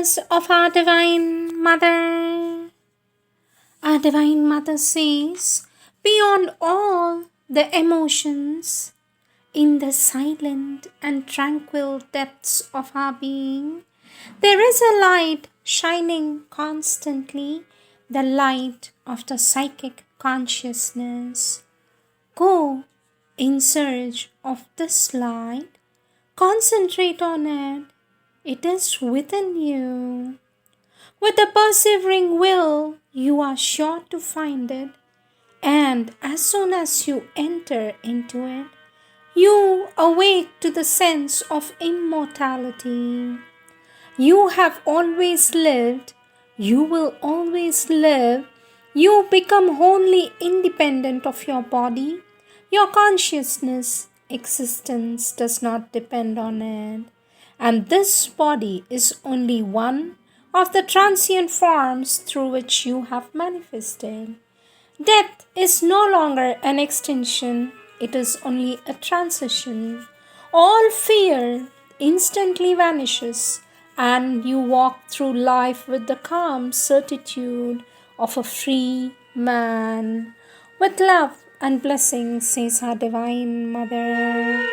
Words of our Divine Mother. Our Divine Mother says, beyond all the emotions, in the silent and tranquil depths of our being, there is a light shining constantly, the light of the psychic consciousness. Go in search of this light, concentrate on it. It is within you. With a persevering will, you are sure to find it. And as soon as you enter into it, you awake to the sense of immortality. You have always lived. You will always live. You become wholly independent of your body. Your consciousness, existence does not depend on it. And this body is only one of the transient forms through which you have manifested. Death is no longer an extinction, it is only a transition. All fear instantly vanishes, and you walk through life with the calm certitude of a free man. With love and blessings, says our Divine Mother.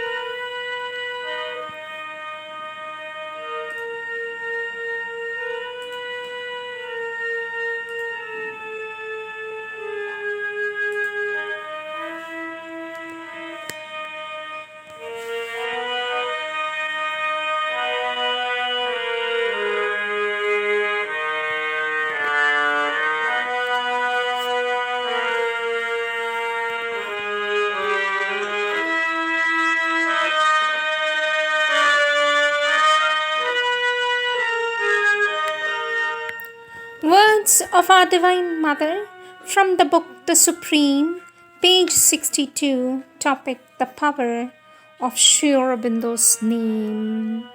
Words of our Divine Mother from the book The Supreme, page 62, topic The Power of Sri Aurobindo's Name.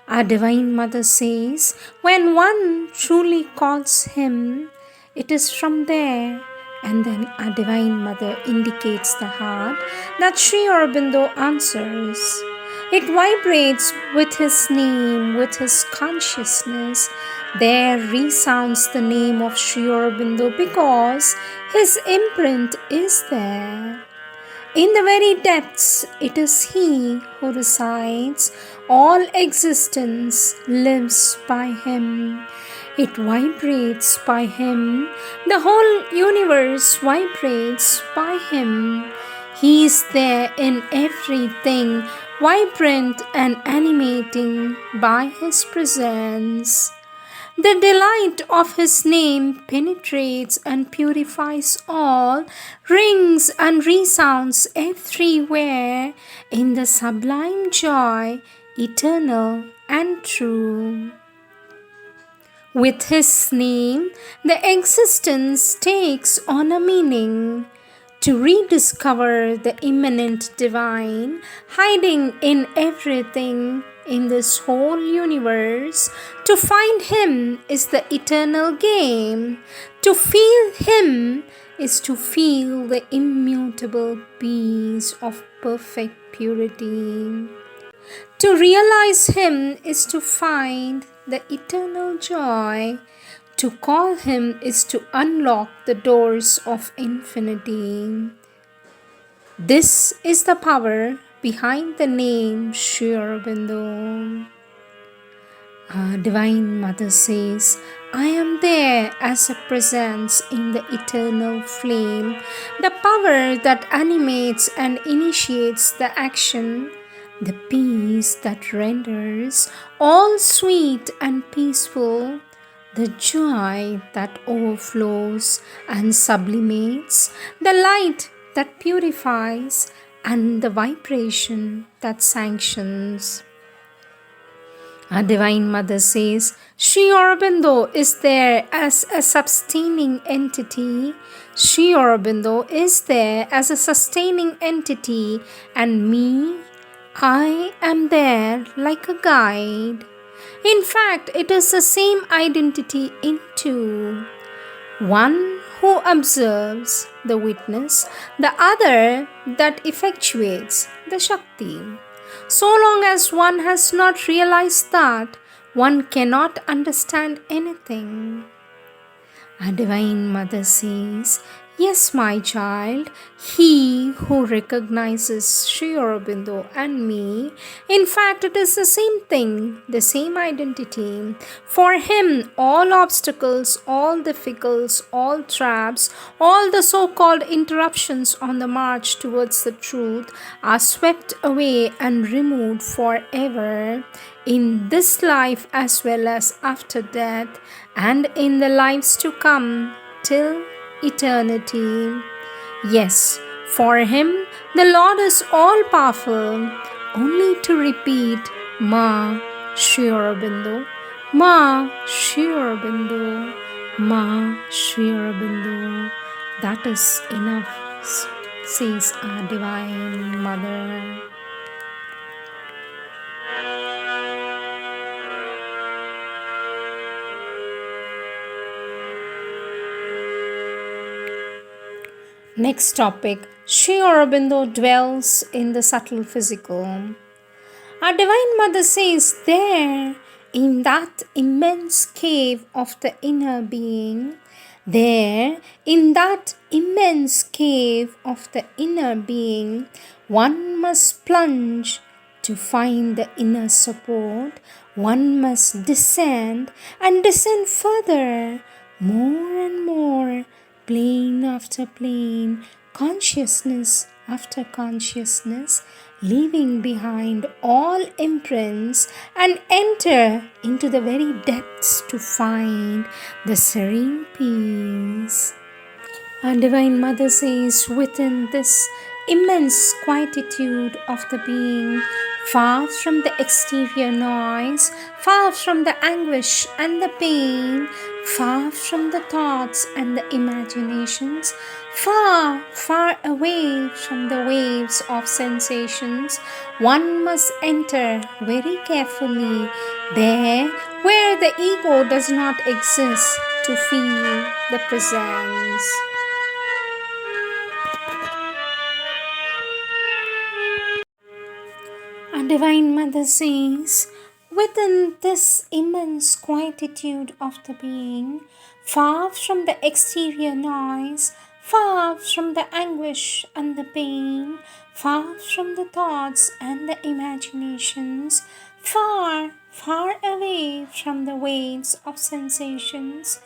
Our Divine Mother says, when one truly calls him, it is from there. And then our Divine Mother indicates the heart that Sri Aurobindo answers. It vibrates with his name, with his consciousness. There resounds the name of Sri Aurobindo because his imprint is there. In the very depths, it is he who resides. All existence lives by him. It vibrates by him. The whole universe vibrates by him. He is there in everything, vibrant and animating by his presence. The delight of his name penetrates and purifies all, rings and resounds everywhere in the sublime joy, eternal and true. With his name, the existence takes on a meaning. To rediscover the immanent divine, hiding in everything in this whole universe, to find him is the eternal game. To feel him is to feel the immutable peace of perfect purity. To realize him is to find the eternal joy. To call him is to unlock the doors of infinity. This is the power behind the name Sri Aurobindo. Our Divine Mother says, I am there as a presence in the eternal flame, the power that animates and initiates the action, the peace that renders all sweet and peaceful, the joy that overflows and sublimates, the light that purifies, and the vibration that sanctions. Our Divine Mother says, Sri Aurobindo is there as a sustaining entity. Sri Aurobindo is there as a sustaining entity, and me, I am there like a guide. In fact, it is the same identity in two. One who observes, the witness, the other that effectuates, the Shakti. So long as one has not realized that, one cannot understand anything. Our Divine Mother says, "Yes, my child, he who recognizes Sri Aurobindo and me, in fact, it is the same thing, the same identity. For him, all obstacles, all difficulties, all traps, all the so called interruptions on the march towards the truth are swept away and removed forever in this life as well as after death, and in the lives to come till eternity. Yes, for him the Lord is all powerful, only to repeat Ma Shri Aurobindo, Ma Shri Aurobindo, Ma Shri Aurobindo. That is enough, says our Divine Mother. Next topic, Sri Aurobindo dwells in the subtle physical. Our Divine Mother says, there, in that immense cave of the inner being, there, in that immense cave of the inner being, one must plunge to find the inner support. One must descend and descend further, more and more, plane after plane, consciousness after consciousness, leaving behind all imprints and enter into the very depths to find the serene peace. Our Divine Mother says, within this immense quietude of the being, far from the exterior noise, far from the anguish and the pain, far from the thoughts and the imaginations, far, far away from the waves of sensations, one must enter very carefully there where the ego does not exist to feel the presence. Our Divine Mother says, within this immense quietude of the being, far from the exterior noise, far from the anguish and the pain, far from the thoughts and the imaginations, far, far away from the waves of sensations,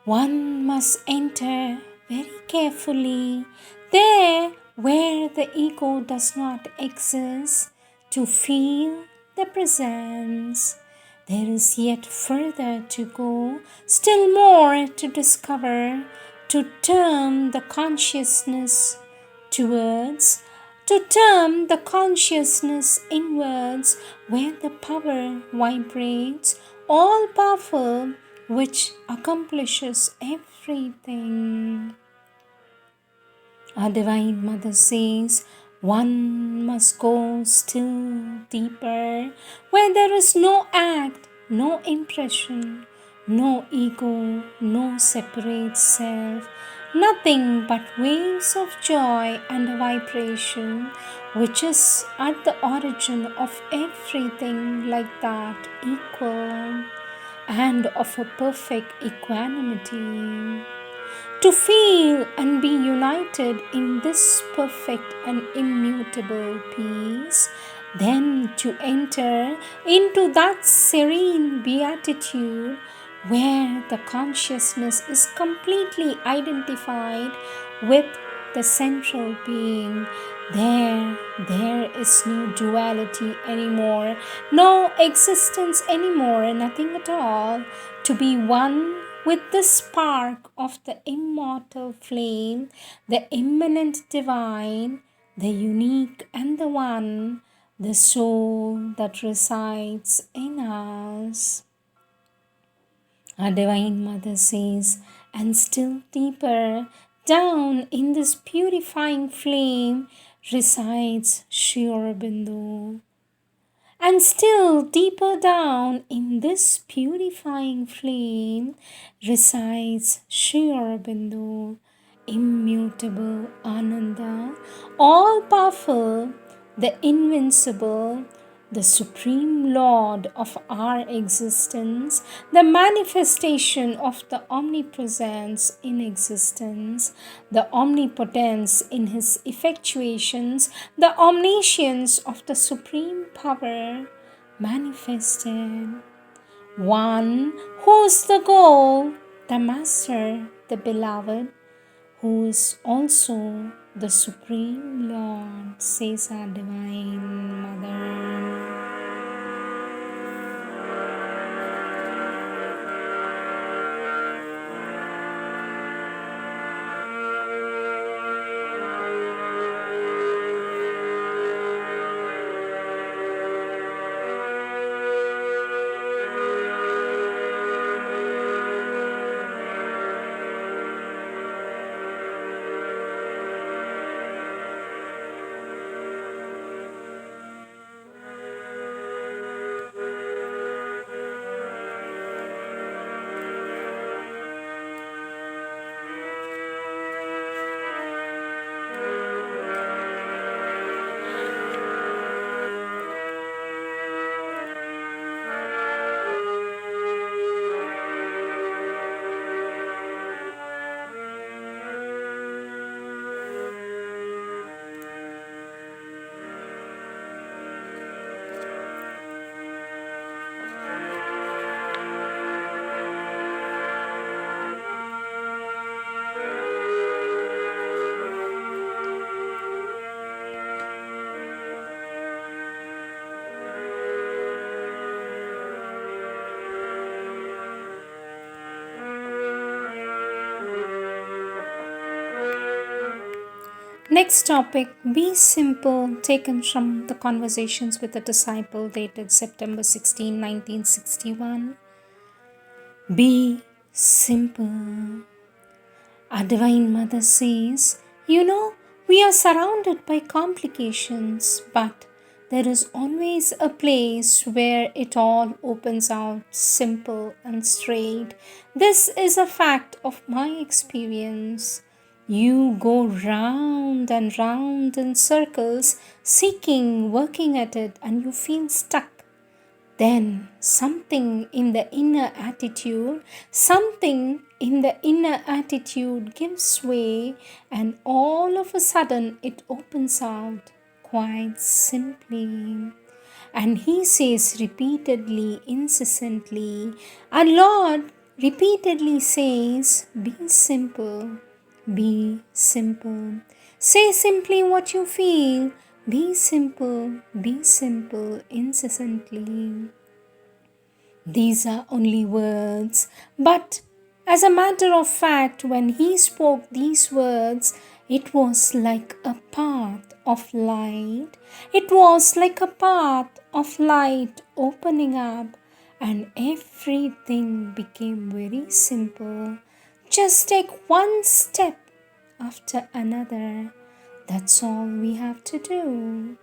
one must enter very carefully there where the ego does not exist to feel the presence. There is yet further to go, still more to discover, to turn the consciousness towards, to turn the consciousness inwards where the power vibrates, all powerful, which accomplishes everything. Our Divine Mother says, one must go still deeper, where there is no act, no impression, no ego, no separate self, nothing but waves of joy and a vibration, which is at the origin of everything, like that, equal, and of a perfect equanimity. To feel and be united in this perfect and immutable peace, then to enter into that serene beatitude where the consciousness is completely identified with the central being. There is no duality anymore, no existence anymore, nothing at all. To be one with the spark of the immortal flame, the immanent divine, the unique and the one, the soul that resides in us. Our Divine Mother says, and still deeper down in this purifying flame resides Sri Aurobindo. And still deeper down in this purifying flame resides Sri Aurobindo, immutable Ananda, all powerful, the invincible, the Supreme Lord of our existence, the manifestation of the omnipresence in existence, the omnipotence in his effectuations, the omniscience of the Supreme Power manifested. One who is the goal, the Master, the Beloved, who is also the Supreme Lord, says our Divine Mother. Next topic, be simple, taken from the Conversations with a Disciple dated September 16, 1961. Be simple. Our Divine Mother says, we are surrounded by complications, but there is always a place where it all opens out simple and straight. This is a fact of my experience. You go round and round in circles, seeking, working at it, and you feel stuck. Then something in the inner attitude gives way, and all of a sudden it opens out quite simply. And he says repeatedly, incessantly, our Lord repeatedly says, be simple, be simple. Say simply what you feel. Be simple, incessantly. These are only words, but as a matter of fact, when he spoke these words, it was like a path of light. It was like a path of light opening up, and everything became very simple. Just take one step after another. That's all we have to do.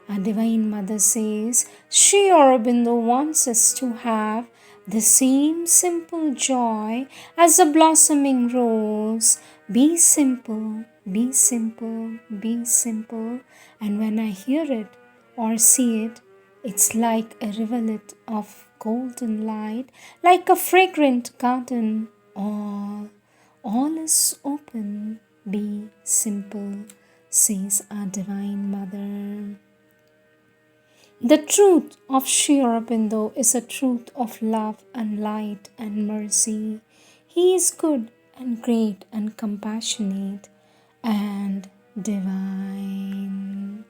Our Divine Mother says, Sri Aurobindo wants us to have the same simple joy as a blossoming rose. Be simple, be simple, be simple. And when I hear it or see it, it's like a rivulet of golden light, like a fragrant garden. All is open. Be simple, says our Divine Mother. The truth of Sri Aurobindo is a truth of love and light and mercy. He is good and great and compassionate and divine.